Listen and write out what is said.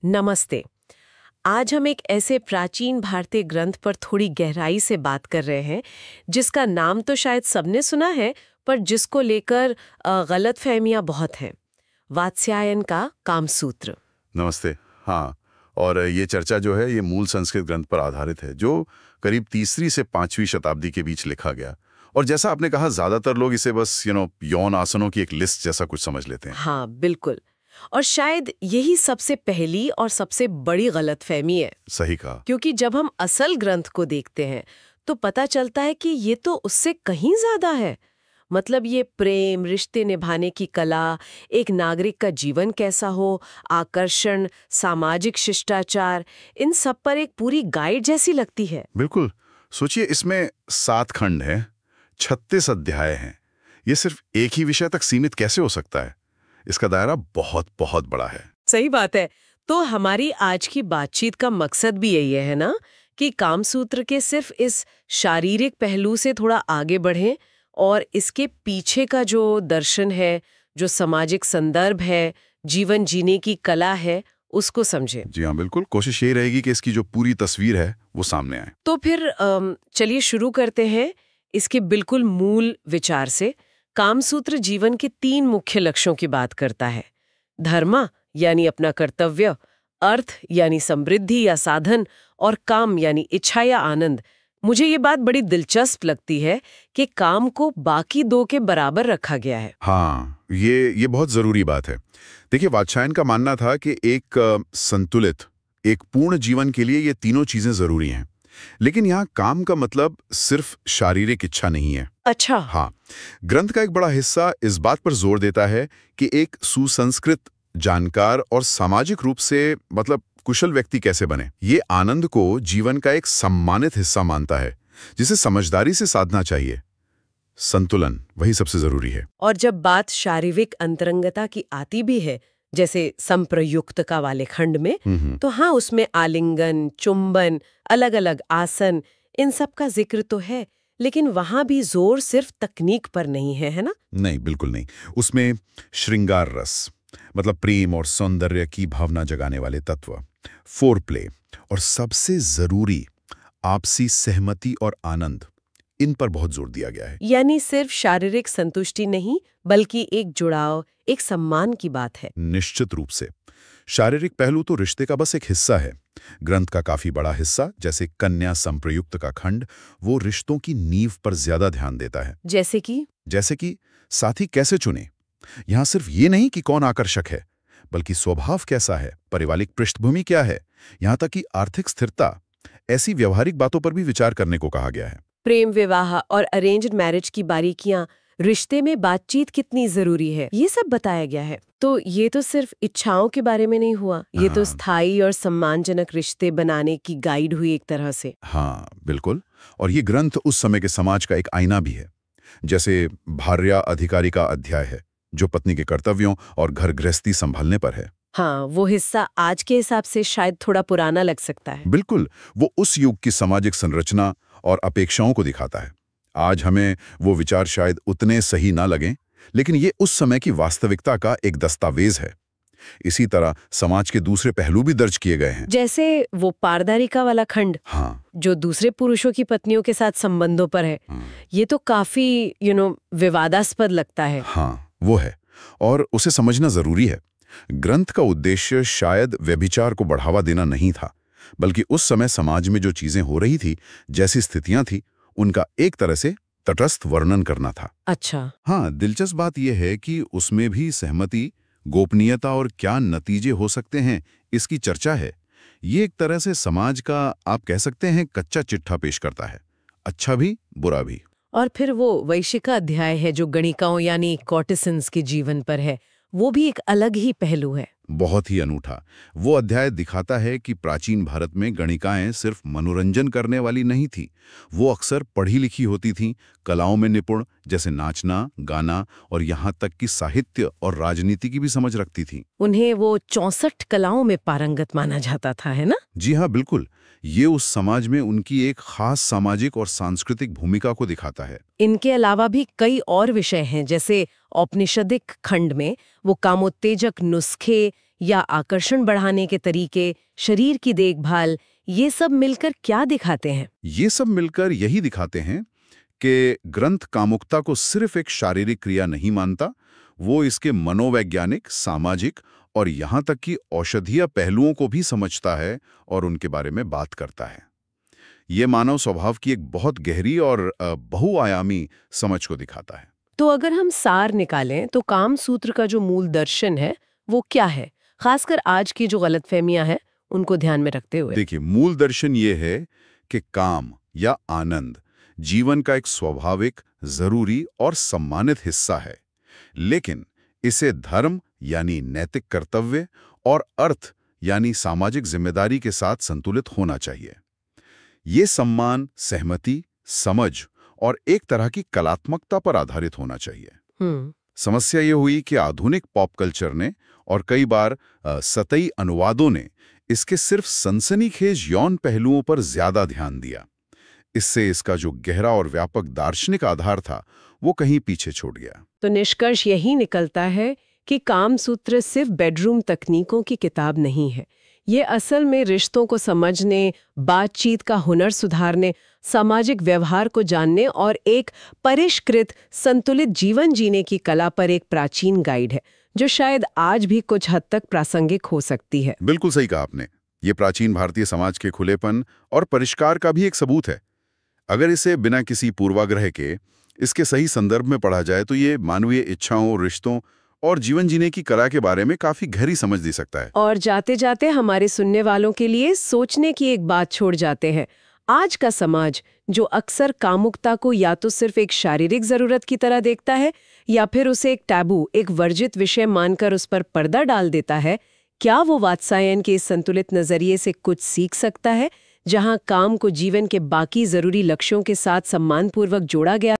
नमस्ते। आज हम एक ऐसे प्राचीन भारतीय ग्रंथ पर थोड़ी गहराई से बात कर रहे हैं जिसका नाम तो शायद सबने सुना है, पर जिसको लेकर गलतफहमियां बहुत हैं। वात्स्यायन का कामसूत्र। नमस्ते। हाँ, और ये चर्चा जो है ये मूल संस्कृत ग्रंथ पर आधारित है जो करीब तीसरी से 5वीं शताब्दी के बीच लिखा गया। और जैसा आपने कहा, ज्यादातर लोग इसे बस यौन आसनों की एक लिस्ट जैसा कुछ समझ लेते हैं। हाँ, बिल्कुल। और शायद यही सबसे पहली और सबसे बड़ी गलतफहमी है। सही कहा। क्योंकि जब हम असल ग्रंथ को देखते हैं तो पता चलता है कि ये तो उससे कहीं ज्यादा है। मतलब ये प्रेम, रिश्ते निभाने की कला, एक नागरिक का जीवन कैसा हो, आकर्षण, सामाजिक शिष्टाचार, इन सब पर एक पूरी गाइड जैसी लगती है। बिल्कुल। सोचिए, इसमें 7 खंड हैं, 36 अध्याय हैं। ये सिर्फ एक ही विषय तक सीमित कैसे हो सकता है? इसका दायरा बहुत बहुत बड़ा है। सही बात है। तो हमारी आज की बातचीत का मकसद भी यही है ना, कि कामसूत्र के सिर्फ इस शारीरिक पहलू से थोड़ा आगे बढ़ें और इसके पीछे का जो दर्शन है, जो सामाजिक संदर्भ है, जीवन जीने की कला है, उसको समझें। जी हाँ, बिल्कुल। कोशिश यही रहेगी कि इसकी जो पूरी तस्वीर है वो सामने आए। तो फिर चलिए शुरू करते हैं इसके बिल्कुल मूल विचार से। कामसूत्र जीवन के 3 मुख्य लक्ष्यों की बात करता है। धर्म यानी अपना कर्तव्य, अर्थ यानी समृद्धि या साधन, और काम यानी इच्छा या आनंद। मुझे ये बात बड़ी दिलचस्प लगती है कि काम को बाकी 2 के बराबर रखा गया है। हाँ, ये बहुत जरूरी बात है। देखिए, वात्स्यायन का मानना था कि एक संतुलित, एक पूर्ण जीवन के लिए ये तीनों चीजें जरूरी हैं। लेकिन यहाँ काम का मतलब सिर्फ शारीरिक इच्छा नहीं है। अच्छा। हाँ, ग्रंथ का एक बड़ा हिस्सा इस बात पर जोर देता है कि एक सुसंस्कृत, जानकार और सामाजिक रूप से कुशल व्यक्ति कैसे बने। ये आनंद को जीवन का एक सम्मानित हिस्सा मानता है जिसे समझदारी से साधना चाहिए। संतुलन वही सबसे जरूरी है। और जब बात शारीरिक अंतरंगता की आती भी है, जैसे संप्रयुक्तता वाले खंड में, तो हाँ, उसमें आलिंगन, चुंबन, अलग अलग आसन, इन सब का जिक्र तो है, लेकिन वहां भी जोर सिर्फ तकनीक पर नहीं है, है ना? नहीं, बिल्कुल नहीं। उसमें श्रृंगार रस, प्रेम और सौंदर्य की भावना जगाने वाले तत्व, फोर प्ले, और सबसे जरूरी आपसी सहमति और आनंद, इन पर बहुत जोर दिया गया है। यानी सिर्फ शारीरिक संतुष्टि नहीं, बल्कि एक जुड़ाव, एक सम्मान की बात है। निश्चित रूप से। शारीरिक पहलू तो रिश्ते का बस एक हिस्सा है। ग्रंथ का काफी बड़ा हिस्सा, जैसे कन्या संप्रयुक्त का खंड, वो रिश्तों की नींव पर ज्यादा ध्यान देता है। जैसे कि साथी कैसे चुने। यहाँ सिर्फ ये नहीं कि कौन आकर्षक है, बल्कि स्वभाव कैसा है, पारिवारिक पृष्ठभूमि क्या है, यहाँ तक कि आर्थिक स्थिरता, ऐसी व्यवहारिक बातों पर भी विचार करने को कहा गया है। प्रेम विवाह और अरेंज्ड मैरिज की बारीकियां, रिश्ते में बातचीत कितनी जरूरी है, ये सब बताया गया है। तो ये तो सिर्फ इच्छाओं के बारे में नहीं हुआ, ये तो स्थायी और सम्मानजनक रिश्ते बनाने की गाइड हुई एक तरह से। हाँ, बिल्कुल। और ये ग्रंथ उस समय के समाज का एक आईना भी है। जैसे भार्या अधिकारी का अध्याय है, जो पत्नी के कर्तव्यों और घर गृहस्थी संभालने पर है। हाँ, वो हिस्सा आज के हिसाब से शायद थोड़ा पुराना लग सकता है। बिल्कुल, वो उस युग की सामाजिक संरचना और अपेक्षाओं को दिखाता है। आज हमें वो विचार शायद उतने सही ना लगें, लेकिन ये उस समय की वास्तविकता का एक दस्तावेज है। इसी तरह समाज के दूसरे पहलू भी दर्ज किए गए हैं। जैसे वो पारदारिका वाला खंड, हाँ, जो दूसरे पुरुषों की पत्नियों के साथ संबंधों पर है। ये तो काफी विवादास्पद लगता है। हाँ, वो है, और उसे समझना जरूरी है। ग्रंथ का उद्देश्य शायद व्यभिचार को बढ़ावा देना नहीं था, बल्कि उस समय समाज में जो चीजें हो रही थी, जैसी स्थितियां थी, उनका एक तरह से तटस्थ वर्णन करना था। अच्छा। हाँ, दिलचस्प बात यह है कि उसमें भी सहमति, गोपनीयता और क्या नतीजे हो सकते हैं, इसकी चर्चा है। ये एक तरह से समाज का, आप कह सकते हैं, कच्चा चिट्ठा पेश करता है, अच्छा भी बुरा भी। और फिर वो वैशिका अध्याय है जो गणिकाओं यानी कॉर्टिसन्स के जीवन पर है, वो भी एक अलग ही पहलू है। बहुत ही अनूठा। वो अध्याय दिखाता है कि प्राचीन भारत में गणिकाएं सिर्फ मनोरंजन करने वाली नहीं थी। वो अक्सर पढ़ी लिखी होती थीं, कलाओं में निपुण, जैसे नाचना, गाना, और यहाँ तक कि साहित्य और राजनीति की भी समझ रखती थीं। उन्हें वो 64 कलाओं में पारंगत माना जाता था, है ना? जी हाँ, बिल्कुल। ये उस समाज में उनकी एक खास सामाजिक और सांस्कृतिक भूमिका को दिखाता है। इनके अलावा भी कई और विषय हैं, जैसे औपनिषदिक खंड में वो कामोत्तेजक नुस्खे या आकर्षण बढ़ाने के तरीके, शरीर की देखभाल, ये सब मिलकर क्या दिखाते हैं? ये सब मिलकर यही दिखाते हैं कि ग्रंथ कामुकता को सिर्फ एक शारीरिक क्रिया नहीं मानता, वो इसके मनोवैज्ञानिक, सामाजिक और यहाँ तक कि औषधीय पहलुओं को भी समझता है और उनके बारे में बात करता है। ये मानव स्वभाव की एक बहुत गहरी और बहुआयामी समझ को दिखाता है। तो अगर हम सार निकालें तो काम सूत्र का जो मूल दर्शन है वो क्या है, खासकर आज की जो गलतफहमियां हैं उनको ध्यान में रखते हुए? देखिए, मूल दर्शन ये है कि काम या आनंद जीवन का एक स्वाभाविक, जरूरी और सम्मानित हिस्सा है, लेकिन इसे धर्म यानी नैतिक कर्तव्य और अर्थ यानी सामाजिक जिम्मेदारी के साथ संतुलित होना चाहिए। ये सम्मान, सहमति, समझ और एक तरह की कलात्मकता पर आधारित होना चाहिए। समस्या ये हुई कि आधुनिक पॉप कल्चर ने और कई बार सतही अनुवादों ने इसके सिर्फ सनसनीखेज यौन पहलुओं पर ज्यादा ध्यान दिया। इससे इसका जो गहरा और व्यापक दार्शनिक आधार था वो कहीं पीछे छूट गया। तो निष्कर्ष यही निकलता है कि कामसूत्र सिर्फ बेडरूम तकनीकों की किताब नहीं है। ये असल में रिश्तों को समझने, बातचीत का हुनर सुधारने, सामाजिक व्यवहार को जानने और एक परिष्कृत, संतुलित जीवन जीने की कला पर एक प्राचीन गाइड है, जो शायद आज भी कुछ हद तक प्रासंगिक हो सकती है। बिल्कुल सही कहा आपने। ये प्राचीन भारतीय समाज के खुलेपन और परिष्कार का भी एक सबूत है। अगर इसे बिना किसी पूर्वाग्रह के इसके सही संदर्भ में पढ़ा जाए तो ये मानवीय इच्छाओं, रिश्तों और जीवन जीने की कला के बारे में काफी गहरी समझ दे सकता है। और जाते जाते हमारे सुनने वालों के लिए सोचने की एक बात छोड़ जाते हैं। आज का समाज जो अक्सर कामुकता को या तो सिर्फ एक शारीरिक जरूरत की तरह देखता है या फिर उसे एक टैबू, एक वर्जित विषय मानकर उस पर पर्दा डाल देता है, क्या वो वात्सायन के इस संतुलित नजरिए से कुछ सीख सकता है, जहां काम को जीवन के बाकी जरूरी लक्ष्यों के साथ सम्मानपूर्वक जोड़ा गया?